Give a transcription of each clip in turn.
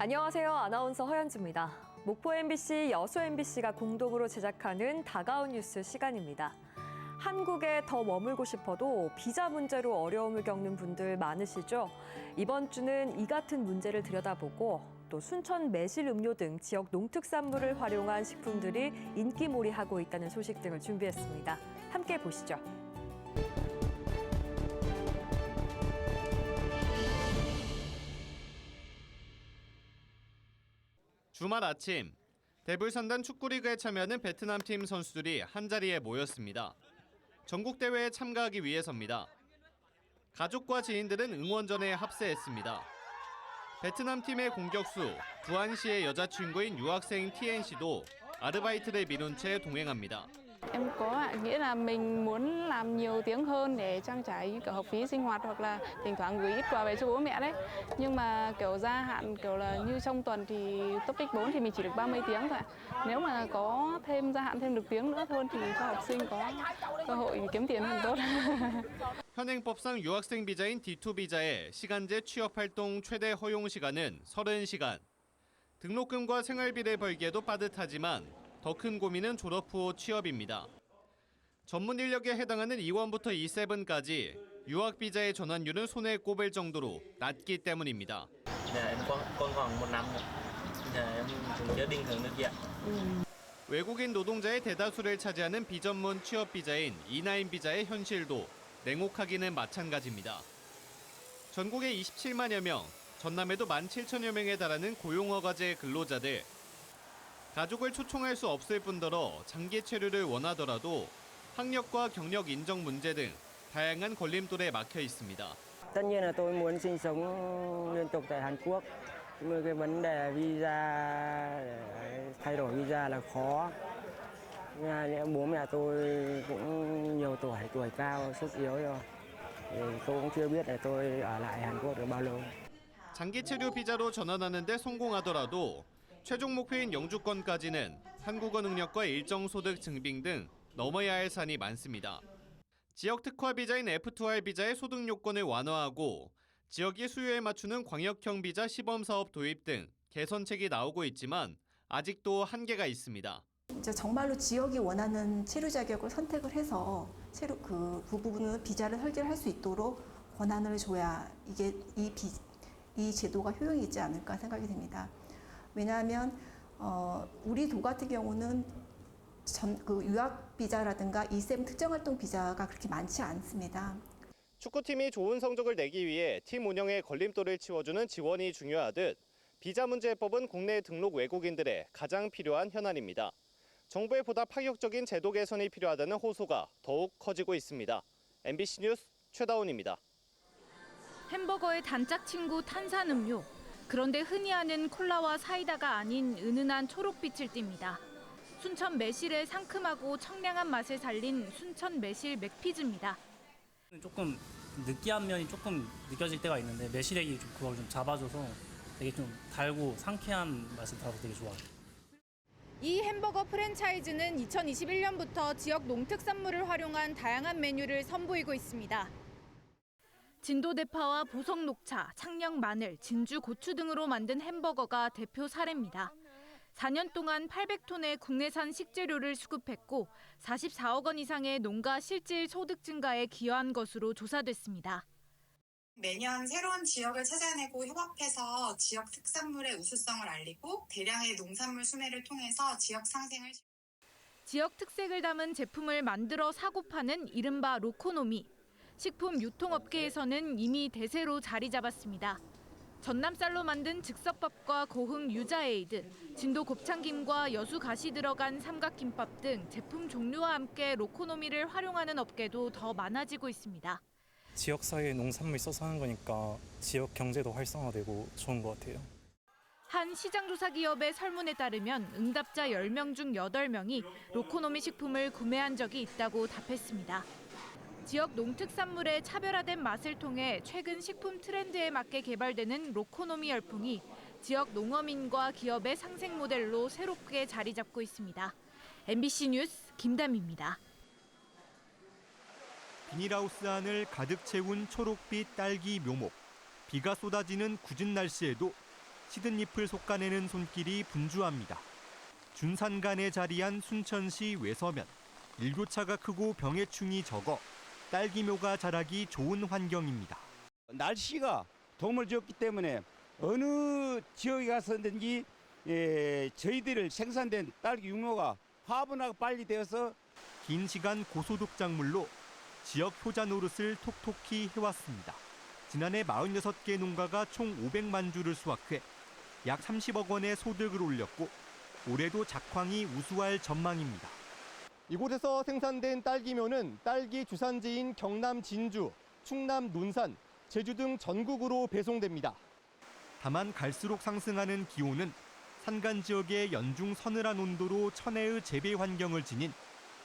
안녕하세요. 아나운서 허연주입니다. 목포 MBC, 여수 MBC가 공동으로 제작하는 다가온 뉴스 시간입니다. 한국에 더 머물고 싶어도 비자 문제로 어려움을 겪는 분들 많으시죠? 이번 주는 이 같은 문제를 들여다보고 또 순천 매실 음료 등 지역 농특산물을 활용한 식품들이 인기몰이하고 있다는 소식 등을 준비했습니다. 함께 보시죠. 주말 아침, 대불산단 축구리그에 참여하는 베트남 팀 선수들이 한자리에 모였습니다. 전국대회에 참가하기 위해서입니다. 가족과 지인들은 응원전에 합세했습니다. 베트남 팀의 공격수, 부안시의 여자친구인 유학생 TNC도 아르바이트를 미룬 채 동행합니다. Em có nghĩa là mình muốn làm nhiều tiếng hơn để trang trải cả học phí sinh hoạt hoặc là thỉnh thoảng gửi ít quà về cho bố mẹ đấy. Nhưng mà kiểu gia hạn kiểu là như trong tuần thì topic 4 thì mình chỉ được 30 tiếng thôi. Nếu mà có thêm gia hạn thêm được tiếng nữa thôi thì cho học sinh có cơ hội kiếm tiền hơn tốt. 현행법상 유학생 비자인 D2 비자의 시간제 취업활동 최대 허용 시간은 30시간. 등록금과 생활비를 벌기에도 빠듯하지만 더 큰 고민은 졸업 후 취업입니다. 전문 인력에 해당하는 E1부터 E7까지 유학 비자의 전환율은 손에 꼽을 정도로 낮기 때문입니다. 외국인 노동자의 대다수를 차지하는 비전문 취업 비자인 E9 비자의 현실도 냉혹하기는 마찬가지입니다. 전국에 27만여 명, 전남에도 17,000여 명에 달하는 고용허가제 근로자들. 가족을 초청할 수 없을 뿐더러 장기 체류를 원하더라도 학력과 경력 인정 문제 등 다양한 걸림돌에 막혀 있습니다. Tất nhiên là tôi muốn sinh sống liên tục tại Hàn Quốc. Nhưng mà cái vấn đề visa, thay đổi visa là khó. Bố mẹ tôi cũng nhiều tuổi cao, sức yếu rồi. Tôi cũng chưa biết là tôi ở lại Hàn Quốc được bao lâu. 장기 체류 비자로 전환하는 데 성공하더라도 최종 목표인 영주권까지는 한국어 능력과 일정 소득 증빙 등 넘어야 할 산이 많습니다. 지역 특화 비자인 F2R 비자의 소득 요건을 완화하고 지역의 수요에 맞추는 광역형 비자 시범 사업 도입 등 개선책이 나오고 있지만 아직도 한계가 있습니다. 이제 정말로 지역이 원하는 체류 자격을 선택을 해서 그 부분은 비자를 설계할 수 있도록 권한을 줘야 이게 이 제도가 효용이 있지 않을까 생각이 됩니다. 왜냐하면 우리 도 같은 경우는 그 유학 비자라든가 E7 특정활동 비자가 그렇게 많지 않습니다. 축구팀이 좋은 성적을 내기 위해 팀 운영에 걸림돌을 치워주는 지원이 중요하듯 비자 문제 해법은 국내 등록 외국인들의 가장 필요한 현안입니다. 정부의 보다 파격적인 제도 개선이 필요하다는 호소가 더욱 커지고 있습니다. MBC 뉴스 최다운입니다. 햄버거의 단짝 친구 탄산음료. 그런데 흔히 아는 콜라와 사이다가 아닌 은은한 초록빛을 띱니다. 순천 매실의 상큼하고 청량한 맛을 살린 순천 매실 맥피즈입니다. 조금 느끼한 면이 조금 느껴질 때가 있는데 매실액이 좀 그걸 좀 잡아줘서 되게 좀 달고 상쾌한 맛이 나서 되게 좋아요. 이 햄버거 프랜차이즈는 2021년부터 지역 농특산물을 활용한 다양한 메뉴를 선보이고 있습니다. 진도 대파와 보석 녹차, 창녕 마늘, 진주 고추 등으로 만든 햄버거가 대표 사례입니다. 4년 동안 800톤의 국내산 식재료를 수급했고 44억 원 이상의 농가 실질 소득 증가에 기여한 것으로 조사됐습니다. 매년 새로운 지역을 찾아내고 협업해서 지역 특산물의 우수성을 알리고 대량의 농산물 수매를 통해서 지역 상생을 지역 특색을 담은 제품을 만들어 사고 파는 이른바 로코노미. 식품 유통업계에서는 이미 대세로 자리 잡았습니다. 전남쌀로 만든 즉석밥과 고흥 유자에이드, 진도 곱창김과 여수 가시 들어간 삼각김밥 등 제품 종류와 함께 로코노미를 활용하는 업계도 더 많아지고 있습니다. 지역사회에 농산물 써서 하는 거니까 지역 경제도 활성화되고 좋은 것 같아요. 한 시장조사 기업의 설문에 따르면 응답자 10명 중 8명이 로코노미 식품을 구매한 적이 있다고 답했습니다. 지역 농특산물의 차별화된 맛을 통해 최근 식품 트렌드에 맞게 개발되는 로코노미 열풍이 지역 농어민과 기업의 상생 모델로 새롭게 자리 잡고 있습니다. MBC 뉴스 김담입니다. 비닐하우스 안을 가득 채운 초록빛 딸기 묘목. 비가 쏟아지는 궂은 날씨에도 시든 잎을 솎아내는 손길이 분주합니다. 준산간에 자리한 순천시 외서면. 일교차가 크고 병해충이 적어 딸기묘가 자라기 좋은 환경입니다. 날씨가 도움을 줬기 때문에 어느 지역에 가서든지 저희들 생산된 딸기 육묘가 화분화가 빨리 되어서 긴 시간 고소득 작물로 지역 효자 노릇을 톡톡히 해왔습니다. 지난해 46개 농가가 총 500만 주를 수확해 약 30억 원의 소득을 올렸고 올해도 작황이 우수할 전망입니다. 이곳에서 생산된 딸기묘는 딸기 주산지인 경남 진주, 충남 논산, 제주 등 전국으로 배송됩니다. 다만 갈수록 상승하는 기온은 산간 지역의 연중 서늘한 온도로 천혜의 재배 환경을 지닌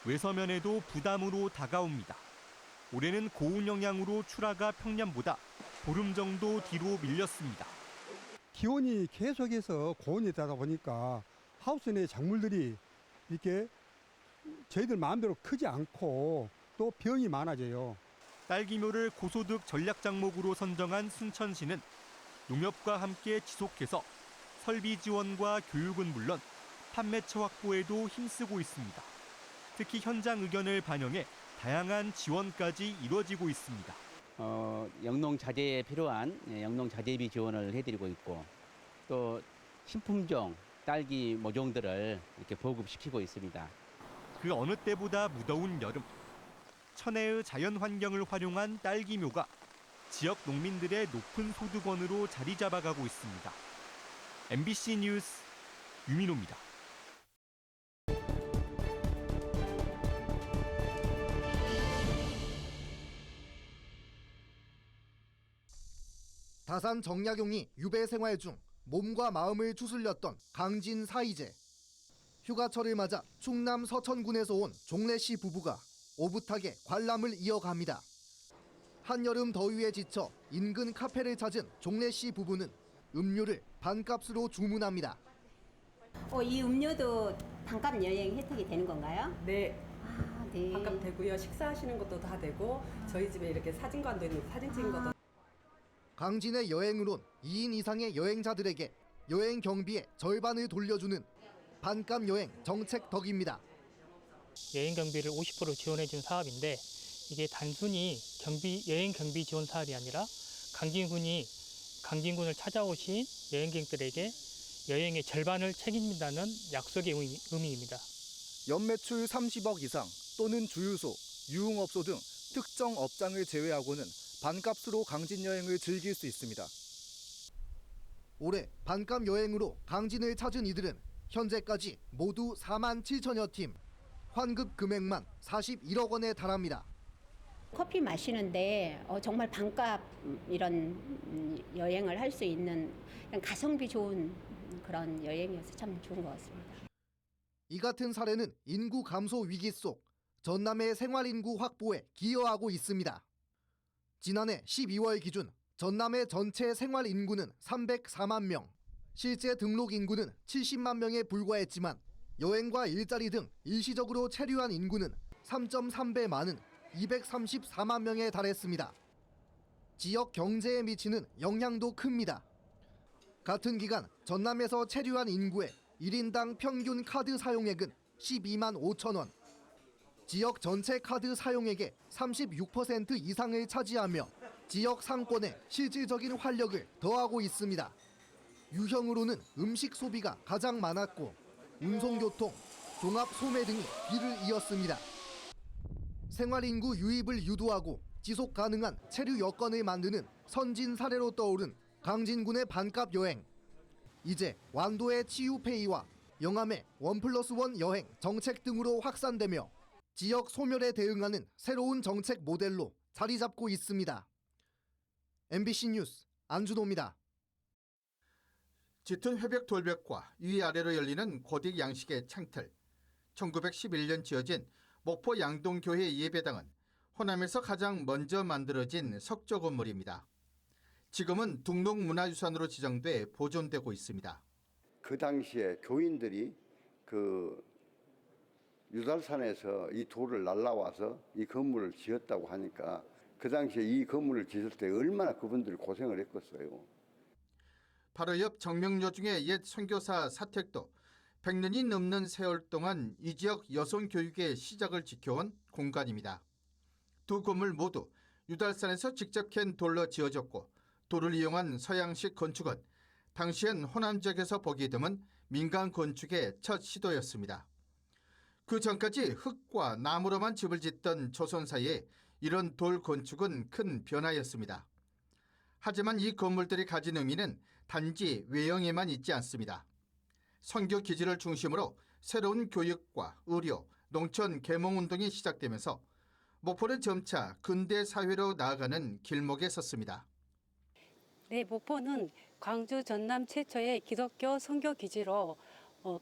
외서면에도 부담으로 다가옵니다. 올해는 고온 영향으로 출하가 평년보다 보름 정도 뒤로 밀렸습니다. 기온이 계속해서 고온이 되다 보니까 하우스 내 작물들이 이렇게 저희들 마음대로 크지 않고 또 병이 많아져요. 딸기묘를 고소득 전략 작목으로 선정한 순천시는 농협과 함께 지속해서 설비 지원과 교육은 물론 판매처 확보에도 힘쓰고 있습니다. 특히 현장 의견을 반영해 다양한 지원까지 이루어지고 있습니다. 영농 자재에 필요한 영농 자재비 지원을 해드리고 있고 또 신품종 딸기 모종들을 이렇게 보급시키고 있습니다. 그 어느 때보다 무더운 여름, 천혜의 자연 환경을 활용한 딸기묘가 지역 농민들의 높은 소득원으로 자리 잡아가고 있습니다. MBC 뉴스 유민호입니다. 다산 정약용이 유배 생활 중 몸과 마음을 추슬렸던 강진 사이제. 휴가철을 맞아 충남 서천군에서 온 종래 씨 부부가 오붓하게 관람을 이어갑니다. 한여름 더위에 지쳐 인근 카페를 찾은 종래 씨 부부는 음료를 반값으로 주문합니다. 이 음료도 반값 여행 혜택이 되는 건가요? 네. 네. 반값 되고요. 식사하시는 것도 다 되고 저희 집에 이렇게 사진관도 있는 사진 찍은 것도. 강진의 여행을 온 2인 이상의 여행자들에게 여행 경비의 절반을 돌려주는 반값 여행 정책 덕입니다. 여행 경비를 50% 지원해준 사업인데 이게 단순히 여행 경비 지원 사업이 아니라 강진군을 찾아오신 여행객들에게 여행의 절반을 책임진다는 약속의 의미입니다. 연매출 30억 이상 또는 주유소, 유흥업소 등 특정 업장을 제외하고는 반값으로 강진 여행을 즐길 수 있습니다. 올해 반값 여행으로 강진을 찾은 이들은 현재까지 모두 4만 7천여 팀, 환급 금액만 41억 원에 달합니다. 커피 마시는데 정말 반값 이런 여행을 할 수 있는 가성비 좋은 그런 여행이어서 참 좋은 것 같습니다. 이 같은 사례는 인구 감소 위기 속 전남의 생활 인구 확보에 기여하고 있습니다. 지난해 12월 기준 전남의 전체 생활 인구는 304만 명, 실제 등록 인구는 70만 명에 불과했지만 여행과 일자리 등 일시적으로 체류한 인구는 3.3배 많은 234만 명에 달했습니다. 지역 경제에 미치는 영향도 큽니다. 같은 기간 전남에서 체류한 인구의 1인당 평균 카드 사용액은 12만 5천 원. 지역 전체 카드 사용액의 36% 이상을 차지하며 지역 상권에 실질적인 활력을 더하고 있습니다. 유형으로는 음식 소비가 가장 많았고 운송교통, 종합 소매 등이 뒤를 이었습니다. 생활인구 유입을 유도하고 지속 가능한 체류 여건을 만드는 선진 사례로 떠오른 강진군의 반값 여행. 이제 완도의 치유페이와 영암의 1+1 여행 정책 등으로 확산되며 지역 소멸에 대응하는 새로운 정책 모델로 자리 잡고 있습니다. MBC 뉴스 안준호입니다. 짙은 회벽 돌벽과 위아래로 열리는 고딕 양식의 창틀. 1911년 지어진 목포 양동교회 예배당은 호남에서 가장 먼저 만들어진 석조 건물입니다. 지금은 등록문화유산으로 지정돼 보존되고 있습니다. 그 당시에 교인들이 그 유달산에서 이 돌을 날라와서 이 건물을 지었다고 하니까 그 당시에 이 건물을 지을 때 얼마나 그분들이 고생을 했겠어요. 바로 옆 정명로 중의 옛 선교사 사택도 100년이 넘는 세월 동안 이 지역 여성 교육의 시작을 지켜온 공간입니다. 두 건물 모두 유달산에서 직접 캔 돌로 지어졌고 돌을 이용한 서양식 건축은 당시엔 호남 지역에서 보기 드문 민간 건축의 첫 시도였습니다. 그 전까지 흙과 나무로만 집을 짓던 조선사에 이런 돌 건축은 큰 변화였습니다. 하지만 이 건물들이 가진 의미는 단지 외형에만 있지 않습니다. 선교 기지를 중심으로 새로운 교육과 의료, 농촌 계몽운동이 시작되면서 목포는 점차 근대 사회로 나아가는 길목에 섰습니다. 네, 목포는 광주 전남 최초의 기독교 선교 기지로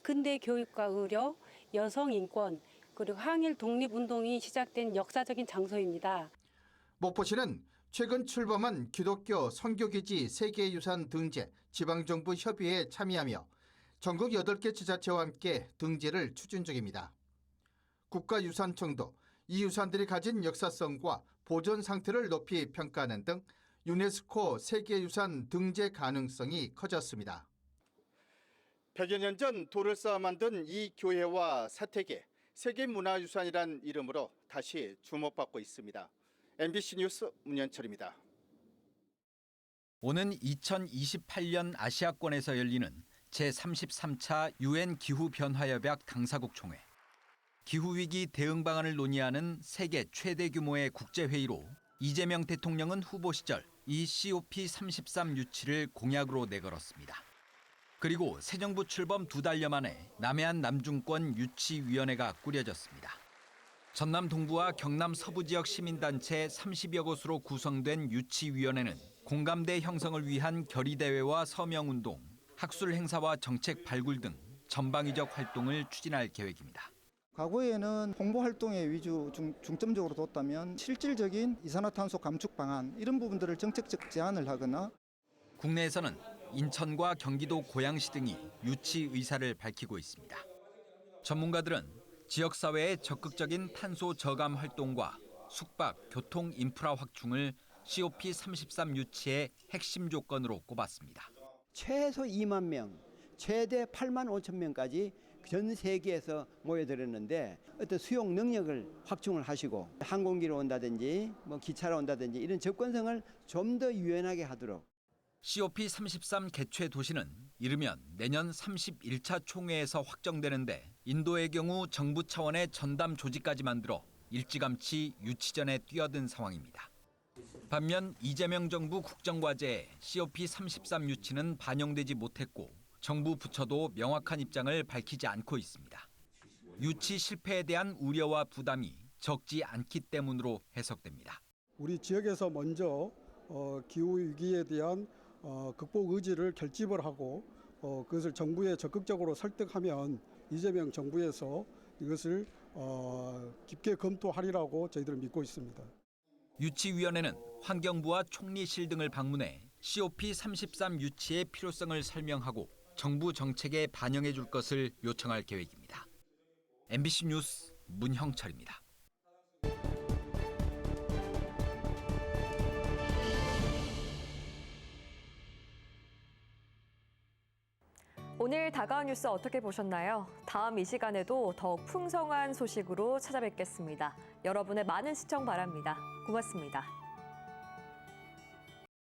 근대 교육과 의료, 여성 인권, 그리고 항일 독립운동이 시작된 역사적인 장소입니다. 목포시는 최근 출범한 기독교 선교기지 세계유산 등재 지방정부 협의회에 참여하며 전국 8개 지자체와 함께 등재를 추진 중입니다. 국가유산청도 이 유산들이 가진 역사성과 보존 상태를 높이 평가하는 등 유네스코 세계유산 등재 가능성이 커졌습니다. 100여 년 전 돌을 쌓아 만든 이 교회와 사택에 세계문화유산이란 이름으로 다시 주목받고 있습니다. MBC 뉴스 문현철입니다. 오는 2028년 아시아권에서 열리는 제33차 UN 기후변화협약 당사국 총회. 기후위기 대응 방안을 논의하는 세계 최대 규모의 국제회의로 이재명 대통령은 후보 시절 이 COP33 유치를 공약으로 내걸었습니다. 그리고 새 정부 출범 2달여 만에 남해안 남중권 유치위원회가 꾸려졌습니다. 전남 동부와 경남 서부 지역 시민단체 30여 곳으로 구성된 유치위원회는 공감대 형성을 위한 결의대회와 서명운동, 학술 행사와 정책 발굴 등 전방위적 활동을 추진할 계획입니다. 과거에는 홍보 활동에 위주 중점적으로 뒀다면 실질적인 이산화탄소 감축 방안 이런 부분들을 정책적 제안을 하거나 국내에서는 인천과 경기도 고양시 등이 유치 의사를 밝히고 있습니다. 전문가들은 지역사회의 적극적인 탄소 저감 활동과 숙박, 교통 인프라 확충을 COP33 유치의 핵심 조건으로 꼽았습니다. 최소 2만 명, 최대 8만 5천 명까지 전 세계에서 모여들었는데 어떤 수용 능력을 확충을 하시고 항공기로 온다든지 기차로 온다든지 이런 접근성을 좀 더 유연하게 하도록. COP33 개최 도시는 이르면 내년 31차 총회에서 확정되는데 인도의 경우 정부 차원의 전담 조직까지 만들어 일찌감치 유치전에 뛰어든 상황입니다. 반면 이재명 정부 국정과제에 COP33 유치는 반영되지 못했고 정부 부처도 명확한 입장을 밝히지 않고 있습니다. 유치 실패에 대한 우려와 부담이 적지 않기 때문으로 해석됩니다. 우리 지역에서 먼저 기후위기에 대한 극복 의지를 결집을 하고 그것을 정부에 적극적으로 설득하면 이재명 정부에서 이것을 깊게 검토하리라고 저희들은 믿고 있습니다. 유치위원회는 환경부와 총리실 등을 방문해 COP33 유치의 필요성을 설명하고 정부 정책에 반영해 줄 것을 요청할 계획입니다. MBC 뉴스 문형철입니다. 오늘 다가온 뉴스 어떻게 보셨나요? 다음 이 시간에도 더욱 풍성한 소식으로 찾아뵙겠습니다. 여러분의 많은 시청 바랍니다. 고맙습니다.